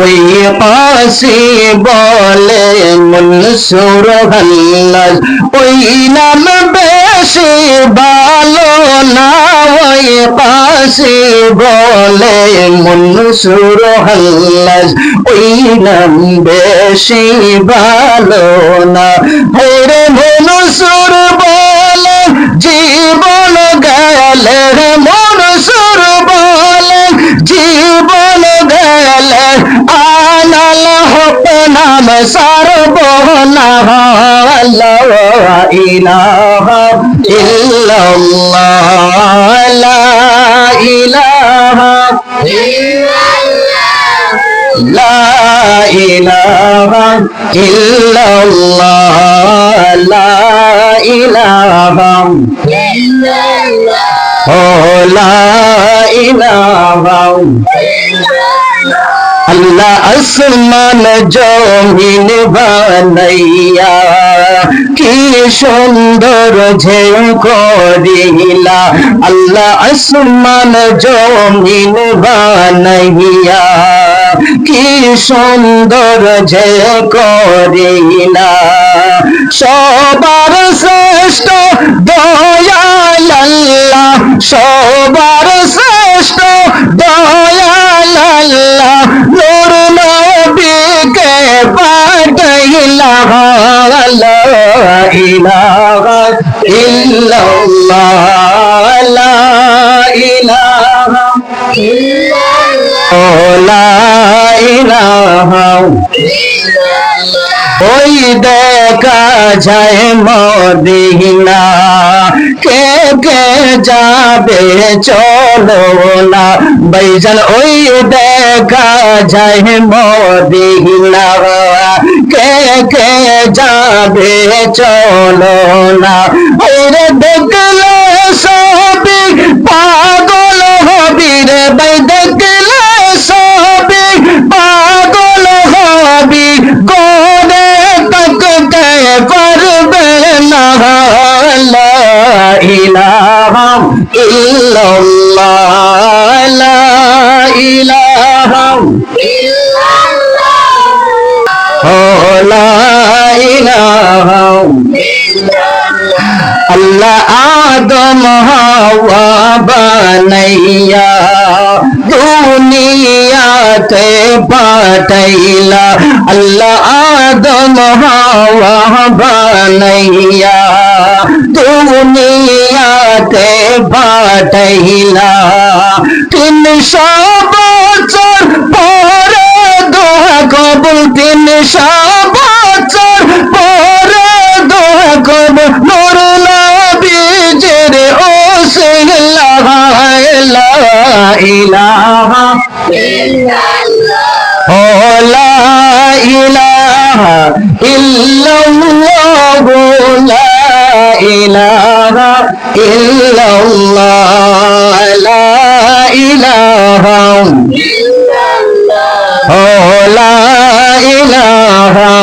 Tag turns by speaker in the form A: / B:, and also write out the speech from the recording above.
A: ওই পাশে বলে মনসুর হাল্লাজ ওই নাম বেশি ভালো না ওই পাশে বলে মনসুর হাল্লাজ ওই নাম বেশি ভালো না হেরে মনসুর বলে জীবন গেলে মনসুর বলে জীবন গেলে আনাল হক নাম সারবনা লা ইলাহা ইল্লাল্লাহ লা ইলাহা ইল্লাল্লাহ লা ইলাহা ইল্লাল্লাহ লা ইলাহা ইল্লাল্লাহ ও লা ইলাহা আল্লাহ আসমান জমিন বানাইয়া কি সুন্দর যে করিলা আল্লাহ আসমান জমিন বানাইয়া কি সুন্দর যে করিলা সবার শ্রেষ্ঠ দয়াল আল্লাহ সবার শ্রেষ্ঠ দয়াল আল্লাহ নূর নবীকে পাঠাইলা লা ইলাহা ইল্লাল্লাহ লা ইলাহা ইল্লাল্লাহ লা ইলাহা ইল্লাল্লাহ ওই দেখা যায় মদিনা কে কে যাবে চলো না ভাইজান ওই দেখা যায় মদিনা কে কে যাবে চলো না ওরে দেখলে সবই পাগল হবি রে ভাই দেখলে সবই পাগল হবি গোরে তকতে পারবে না লা ইলাহা ইল্লাল্লাহ লা ইলাহা ইল্লাল্লাহ ও লা ইলাহা ইল্লাল্লাহ আল্লাহ আদম হাওয়া বানাইয়া দুনিয়াতে পাঠাইলা আল্লাহ আদম হাওয়া বানাইয়া দুনিয়াতে পাঠাইলা 300 বছর পরে দোয়া কবুল 300 বছর পরে দোয়া কবুল নূর নবীজির ওসিলা লা ইলাহা ইল্লাল্লাহ ও লা ইলাহা ইল্লাল্লাহ লা ইলাহা ইল্লাল্লাহ লা ইলাহা ইল্লাল্লাহ ও লা ইলাহা